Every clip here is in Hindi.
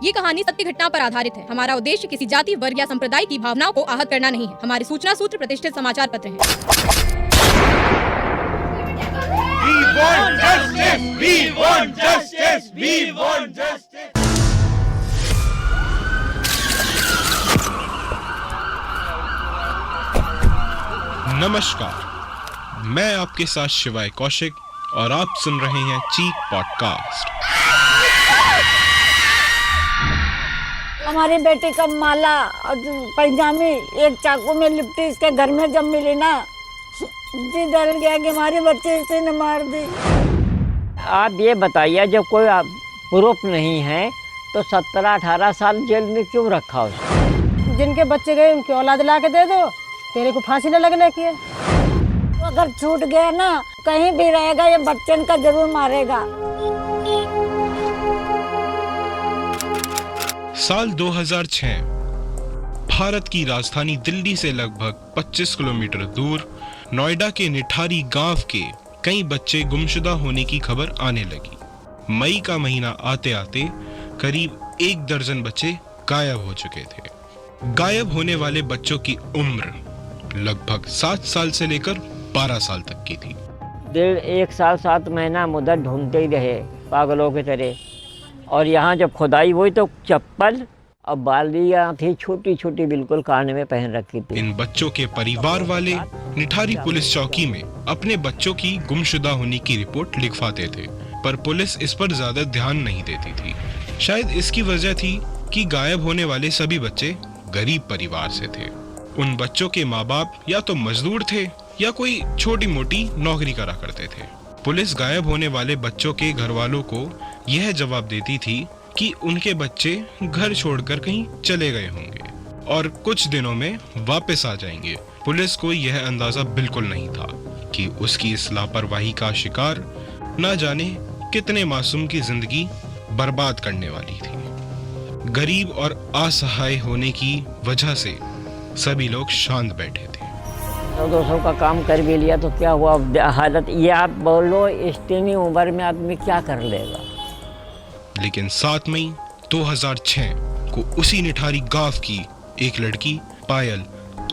ये कहानी सत्य घटना पर आधारित है। हमारा उद्देश्य किसी जाति, वर्ग या संप्रदाय की भावनाओं को आहत करना नहीं है। हमारे सूचना सूत्र प्रतिष्ठित समाचार पत्र हैं। We want justice! We want justice! We want justice! नमस्कार, मैं आपके साथ शिवाय कौशिक और आप सुन रहे हैं चीक पॉडकास्ट। हमारी बेटी का माला और पैजामी एक चाकू में लिपटी इसके घर में जब मिली ना, जी डर गया कि हमारे बच्चे इसे न मार दी। आप ये बताइए, जब कोई प्रूफ नहीं है तो 17-18 साल जेल में क्यों रखा उसको? जिनके बच्चे गए उनकी औलाद ला के दे दो, तेरे को फांसी न लगने की है। अगर छूट गया ना, कहीं भी रहेगा ये बच्चन का जरूर मारेगा। साल 2006 भारत की राजधानी दिल्ली से लगभग 25 किलोमीटर दूर नोएडा के निठारी गांव के कई बच्चे गुमशुदा होने की खबर आने लगी। मई का महीना आते आते करीब 1 दर्जन बच्चे गायब हो चुके थे। गायब होने वाले बच्चों की उम्र लगभग 7 साल से लेकर 12 साल तक की थी। 1 साल 7 महीना मुद्दत ढूंढते ही रहे पागलों की तरह। और यहाँ जब खुदाई हुई तो चप्पल और बालियाँ थी छोटी छोटी, बिल्कुल कान में पहन रखी थी। इन बच्चों के परिवार वाले निठारी पुलिस चौकी में अपने बच्चों की गुमशुदा होने की रिपोर्ट लिखवाते थे, पर पुलिस इस पर ज्यादा ध्यान नहीं देती थी। शायद इसकी वजह थी कि गायब होने वाले सभी बच्चे गरीब परिवार से थे। उन बच्चों के माँ बाप या तो मजदूर थे या कोई छोटी मोटी नौकरी करा करते थे। पुलिस गायब होने वाले बच्चों के घर वालों को यह जवाब देती थी कि उनके बच्चे घर छोड़कर कहीं चले गए होंगे और कुछ दिनों में वापस आ जाएंगे। पुलिस को यह अंदाजा बिल्कुल नहीं था कि उसकी इस लापरवाही का शिकार न जाने कितने मासूम की जिंदगी बर्बाद करने वाली थी। गरीब और असहाय होने की वजह से सभी लोग शांत बैठे थे। 200 का काम कर भी लिया तो क्या हुआ हालत? ये आप बोलो, इस टीनी उम्र में आदमी क्या कर लेगा? लेकिन 7 मई 2006 को उसी निठारी गांव की एक लड़की पायल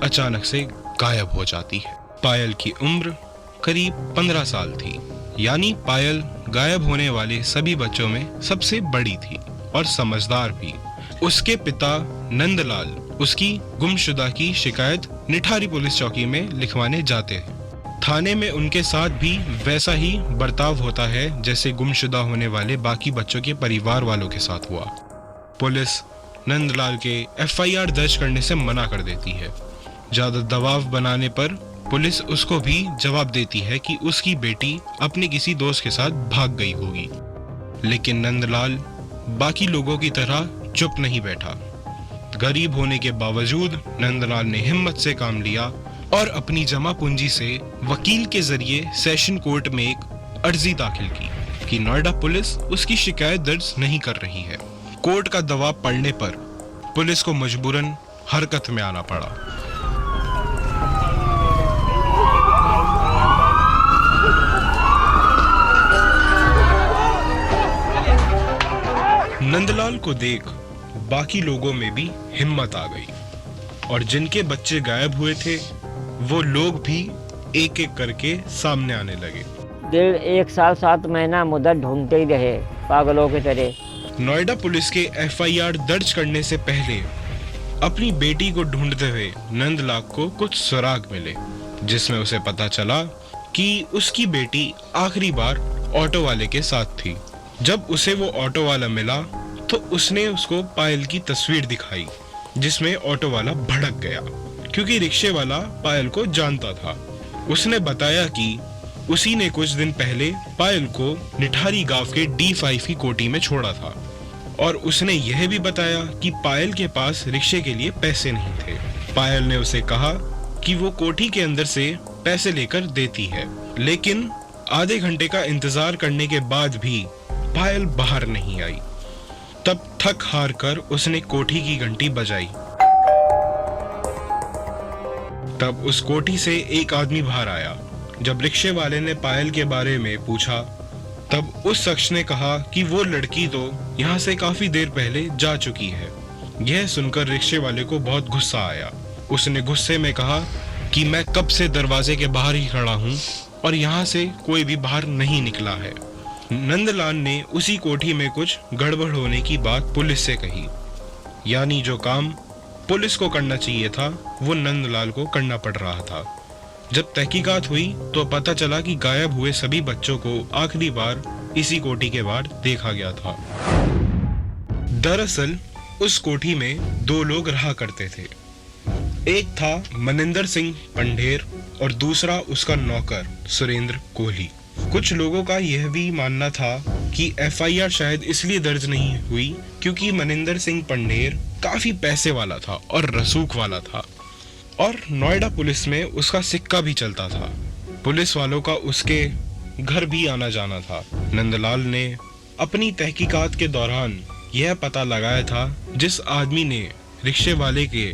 अचानक से गायब हो जाती है। पायल की उम्र करीब 15 साल थी, यानी पायल गायब होने वाले सभी बच्चों में सबसे बड़ी थी और समझदार भी। उसके पिता नंदलाल उसकी गुमशुदा की शिकायत निठारी पुलिस चौकी में लिखवाने जाते हैं। थाने में उनके साथ भी वैसा ही बर्ताव होता है जैसे गुमशुदा होने वाले बाकी बच्चों के परिवार वालों के साथ हुआ। पुलिस नंदलाल के FIR दर्ज करने से मना कर देती है। ज्यादा दबाव बनाने पर पुलिस उसको भी जवाब देती है कि उसकी बेटी अपने किसी दोस्त के साथ भाग गई होगी। लेकिन नंदलाल बाकी लोगों की तरह चुप नहीं बैठा। गरीब होने के बावजूद नंदलाल ने हिम्मत से काम लिया और अपनी जमा पूंजी से वकील के जरिए सेशन कोर्ट में एक अर्जी दाखिल की कि नोएडा पुलिस उसकी शिकायत दर्ज नहीं कर रही है। कोर्ट का दबाव पड़ने पर पुलिस को मजबूरन हरकत में आना पड़ा। नंदलाल को देख बाकी लोगों में भी हिम्मत आ गई और जिनके बच्चे गायब हुए थे वो लोग भी एक एक करके सामने आने लगे। 1 साल 7 महीना मुद्दत ढूंढते ही रहे पागलों की तरह। नोएडा पुलिस के FIR दर्ज करने से पहले अपनी बेटी को ढूंढते हुए नंदलाल को कुछ सुराग मिले, जिसमें उसे पता चला कि उसकी बेटी आखिरी बार ऑटो वाले के साथ थी। जब उसे वो ऑटो वाला मिला तो उसने उसको पायल की तस्वीर दिखाई, जिसमें ऑटो वाला भड़क गया क्योंकि रिक्शे वाला पायल को जानता था। उसने बताया कि उसी ने कुछ दिन पहले पायल को निठारी गांव के D5 की कोठी में छोड़ा था और उसने यह भी बताया कि पायल के पास रिक्शे के लिए पैसे नहीं थे। पायल ने उसे कहा कि वो कोठी के अंदर से पैसे लेकर देती है, लेकिन आधे घंटे का इंतजार करने के बाद भी पायल बाहर नहीं आई। तब थक हार कर उसने कोठी की घंटी बजाई। तब उस कोठी से एक आदमी बाहर आया। जब रिक्शे वाले ने पायल के बारे में पूछा तब उस शख्स ने कहा कि वो लड़की तो यहाँ से काफी देर पहले जा चुकी है। यह सुनकर रिक्शे वाले को बहुत गुस्सा आया। उसने गुस्से में कहा कि मैं कब से दरवाजे के बाहर ही खड़ा हूँ और यहाँ से कोई भी बाहर नहीं निकला है। नंदलाल ने उसी कोठी में कुछ गड़बड़ होने की बात पुलिस से कही, यानी जो काम पुलिस को करना चाहिए था वो नंदलाल को करना पड़ रहा था। जब तहकीकात हुई तो पता चला कि गायब हुए सभी बच्चों को आखिरी बार इसी कोठी के बाहर देखा गया था। दरअसल उस कोठी में दो लोग रहा करते थे। एक था मनिंदर सिंह पंढेर और दूसरा उसका नौकर सुरेंद्र कोहली। कुछ लोगों का यह भी मानना था कि एफआईआर शायद इसलिए दर्ज नहीं हुई क्योंकि मनिंदर सिंह पंढेर काफी पैसे वाला था और रसूख वाला था और नोएडा पुलिस में उसका सिक्का भी चलता था। पुलिस वालों का उसके घर भी आना जाना था। नंदलाल ने अपनी तहकीकात के दौरान यह पता लगाया था जिस आदमी ने रिक्शे वाले के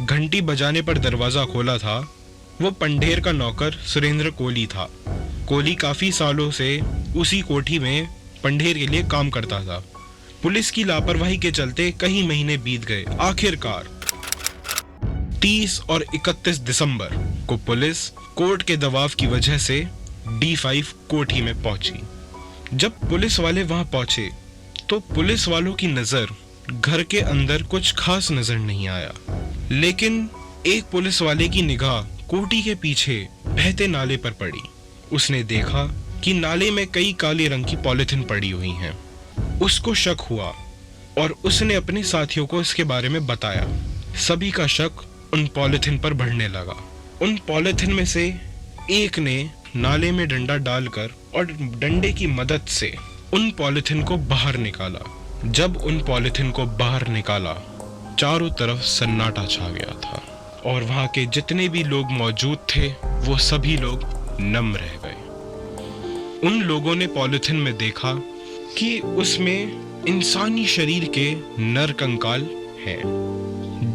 घंटी बजाने पर दरवाजा खोला था वो पंढेर का नौकर सुरेंद्र कोहली था। कोहली काफी सालों से उसी कोठी में पंढेर के लिए काम करता था। पुलिस की लापरवाही के चलते कई महीने बीत गए। आखिरकार 30 और 31 दिसंबर को पुलिस कोर्ट के दबाव की वजह से D5 कोठी में पहुंची। जब पुलिस वाले वहां पहुंचे तो पुलिस वालों की नजर घर के अंदर कुछ खास नजर नहीं आया, लेकिन एक पुलिस वाले की निगाह कोठी के पीछे बहते नाले पर पड़ी। उसने देखा कि नाले में कई काले रंग की पॉलिथीन पड़ी हुई हैं। उसको शक हुआ और उसने अपने साथियों को इसके बारे में बताया। सभी का शक उन पॉलिथीन पर बढ़ने लगा। उन पॉलिथीन में से एक ने नाले में डंडा डालकर और डंडे की मदद से उन पॉलिथीन को बाहर निकाला। जब उन पॉलिथीन को बाहर निकाला चारों तरफ सन्नाटा छा गया था और वहां के जितने भी लोग मौजूद थे वो सभी लोग नम रह गए। उन लोगों ने पॉलिथीन में देखा कि उसमें इंसानी शरीर के नर कंकाल हैं,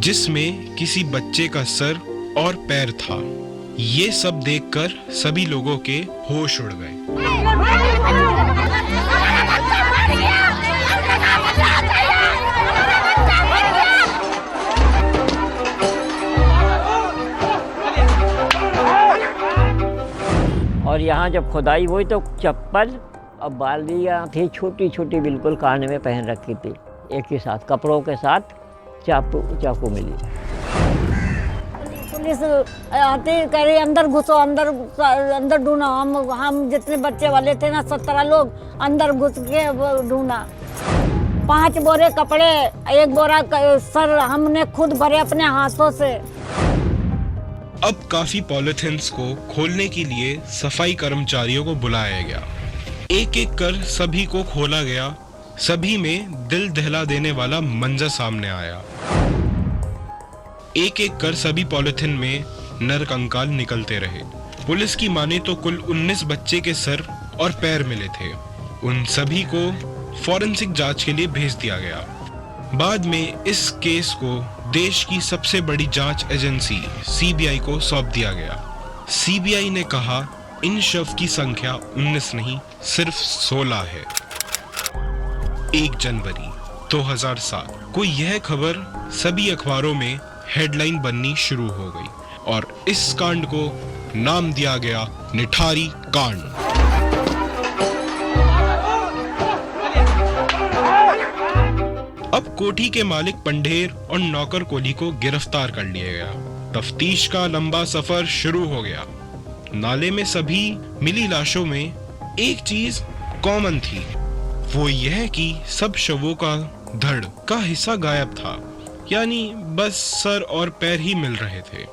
जिसमें किसी बच्चे का सर और पैर था। ये सब देखकर सभी लोगों के होश उड़ गए। और यहाँ जब खुदाई हुई तो चप्पल और बालियाँ थी छोटी छोटी बिल्कुल कान में पहन रखी थी। एक ही साथ कपड़ों के साथ चाकू मिली। पुलिस आती कह रही अंदर घुसो, अंदर ढूंढो। हम जितने बच्चे वाले थे ना 17 लोग अंदर घुस के ढूंढा। 5 बोरे कपड़े, 1 बोरा सर हमने खुद भरे अपने हाथों से। अब काफी पॉलिथीन्स को खोलने के लिए सफाई कर्मचारियों को बुलाया गया। एक एक कर सभी को खोला गया। सभी में दिल दहला देने वाला मंजर सामने आया। एक एक कर सभी पॉलिथीन में नर कंकाल निकलते रहे। पुलिस की माने तो कुल 19 बच्चे के सर और पैर मिले थे। उन सभी को फॉरेंसिक जांच के लिए भेज दिया गया। बाद में इस केस को देश की सबसे बड़ी जांच एजेंसी सीबीआई को सौंप दिया गया। सीबीआई ने कहा इन शव की संख्या 19 नहीं सिर्फ 16 है। 1 जनवरी 2007 को यह खबर सभी अखबारों में हेडलाइन बननी शुरू हो गई और इस कांड को नाम दिया गया निठारी कांड। अब कोठी के मालिक पंढेर और नौकर कोहली को गिरफ्तार कर लिया गया। तफ्तीश का लंबा सफर शुरू हो गया। नाले में सभी मिली लाशों में एक चीज कॉमन थी, वो यह कि सब शवों का धड़ का हिस्सा गायब था, यानी बस सर और पैर ही मिल रहे थे,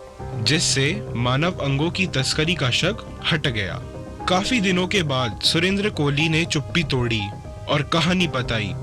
जिससे मानव अंगों की तस्करी का शक हट गया। काफी दिनों के बाद सुरेंद्र कोहली ने चुप्पी तोड़ी और कहानी बताई।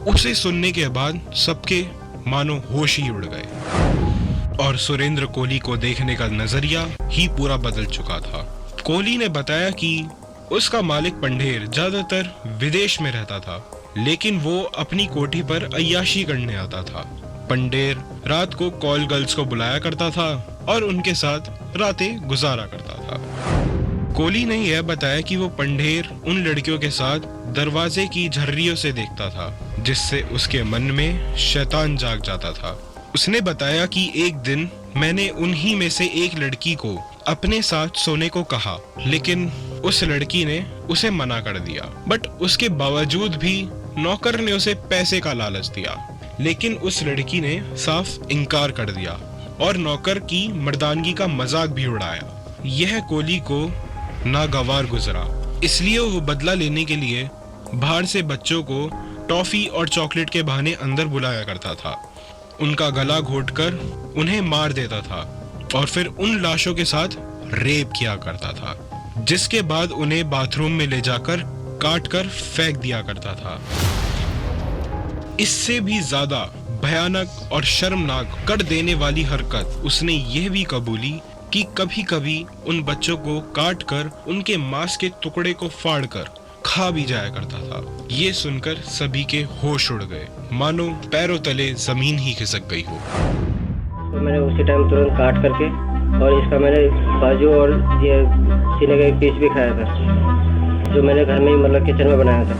उसे सुनने के बाद सबके मानो होश ही उड़ गए और सुरेंद्र कोहली को देखने का नजरिया ही पूरा बदल चुका था। कोहली ने बताया कि उसका मालिक पंढेर ज्यादातर विदेश में रहता था, लेकिन वो अपनी कोठी पर अय्याशी करने आता था। पंढेर रात को कॉल गर्ल्स को बुलाया करता था और उनके साथ रातें गुजारा करता था। कोहली ने यह बताया कि वो पंढेर उन लड़कियों के साथ दरवाजे की झर्रियों से देखता था, जिससे उसके मन में शैतान जाग जाता था। उसने बताया कि एक दिन मैंने उन्हीं में से एक लड़की को अपने साथ सोने को कहा, लेकिन उस लड़की ने उसे मना कर दिया। बट उसके बावजूद भी नौकर ने उसे पैसे का लालच दिया, लेकिन उस लड़की ने साफ इनकार कर दिया और नौकर की मर्दानगी का मजाक भी उड़ाया। यह कोहली को नागवार गुजरा, इसलिए वो बदला लेने के लिए बाहर से बच्चों को टॉफी और चॉकलेट के बहाने अंदर बुलाया करता था, उनका गला घोंटकर उन्हें मार देता था और फिर उन लाशों के साथ रेप किया करता था, जिसके बाद उन्हें बाथरूम में ले जाकर काट कर फेंक दिया करता था। इससे भी ज्यादा भयानक और शर्मनाक कर देने वाली हरकत उसने यह भी कबूली कि कभी-कभी उन बच्चों को काट कर उनके मांस के टुकड़े को फाड़कर खा भी जाया करता था। ये सुनकर सभी के होश उड़ गए, मानो पैरों तले जमीन ही खिसक गई हो। तो मैंने उसी टाइम तुरंत काट करके और इसका मैंने बाजू और ये सीने का एक पीस भी खाया था, जो मैंने घर में ही मतलब किचन में बनाया था।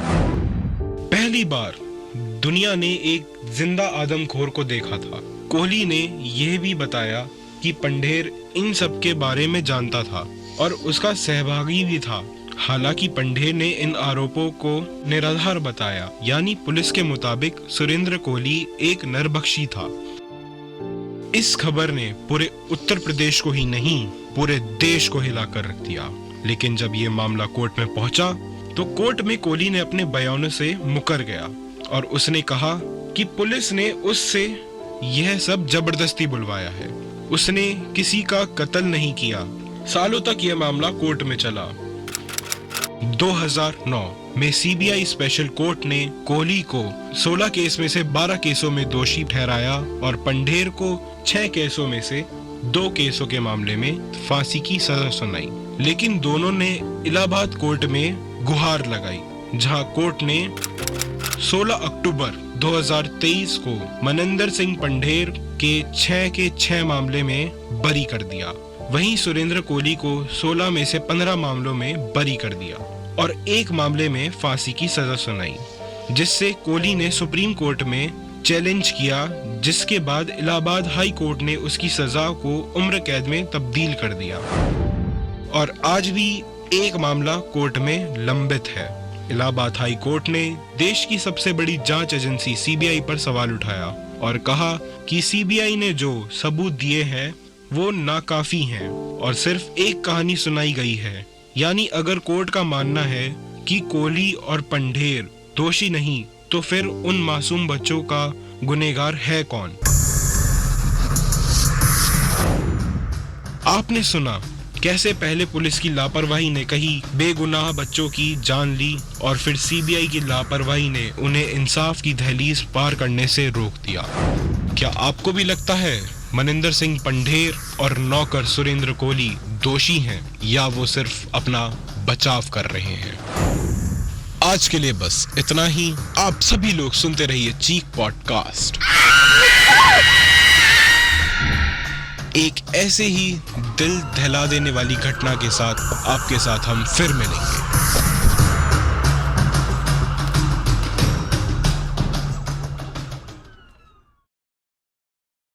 पहली बार दुनिया ने एक जिंदा आदमखोर को देखा था। कोहली ने यह भी बताया कि पंढेर इन सब के बारे में जानता था और उसका सहभागी भी था। हालांकि पंढेर ने इन आरोपों को निराधार बताया, यानी पुलिस के मुताबिक सुरेंद्र कोहली एक नरभक्षी था। इस खबर ने पूरे उत्तर प्रदेश को ही नहीं, पूरे देश को हिलाकर रख दिया। लेकिन जब ये मामला कोर्ट में पहुंचा तो कोर्ट में कोहली ने अपने बयानों से मुकर गया और उसने कहा कि पुलिस ने उससे यह सब जबरदस्ती बुलवाया है, उसने किसी का कत्ल नहीं किया। सालों तक यह मामला कोर्ट में चला। 2009 में सीबीआई स्पेशल कोर्ट ने कोहली को 16 केस में से 12 केसों में दोषी ठहराया और पंढेर को 6 केसों में से 2 केसों के मामले में फांसी की सजा सुनाई। लेकिन दोनों ने इलाहाबाद कोर्ट में गुहार लगाई, जहां कोर्ट ने 16 अक्टूबर 2023 को मनिंदर सिंह पंढेर के 6 मामले में बरी कर दिया। वहीं सुरेंद्र कोहली को 16 में से 15 मामलों में बरी कर दिया और 1 मामले में फांसी की सजा सुनाई, जिससे कोहली ने सुप्रीम कोर्ट में चैलेंज किया, जिसके बाद इलाहाबाद हाई कोर्ट ने उसकी सजा को उम्र कैद में तब्दील कर दिया और आज भी 1 मामला कोर्ट में लंबित है। इलाहाबाद हाई कोर्ट ने देश की सबसे बड़ी जांच एजेंसी सीबीआई पर सवाल उठाया और कहा कि सीबीआई ने जो सबूत दिए हैं वो नाकाफी हैं और सिर्फ एक कहानी सुनाई गई है। यानी अगर कोर्ट का मानना है कि कोहली और पंढेर दोषी नहीं, तो फिर उन मासूम बच्चों का गुनहगार है कौन? आपने सुना कैसे पहले पुलिस की लापरवाही ने कई बेगुनाह बच्चों की जान ली और फिर सीबीआई की लापरवाही ने उन्हें इंसाफ की दहलीज पार करने से रोक दिया। क्या आपको भी लगता है मनिंदर सिंह पंढेर और नौकर सुरेंद्र कोहली दोषी हैं, या वो सिर्फ अपना बचाव कर रहे हैं? आज के लिए बस इतना ही। आप सभी लोग सुनते रहिए चीक पॉडकास्ट। एक ऐसे ही दिल दहला देने वाली घटना के साथ आपके साथ हम फिर मिलेंगे।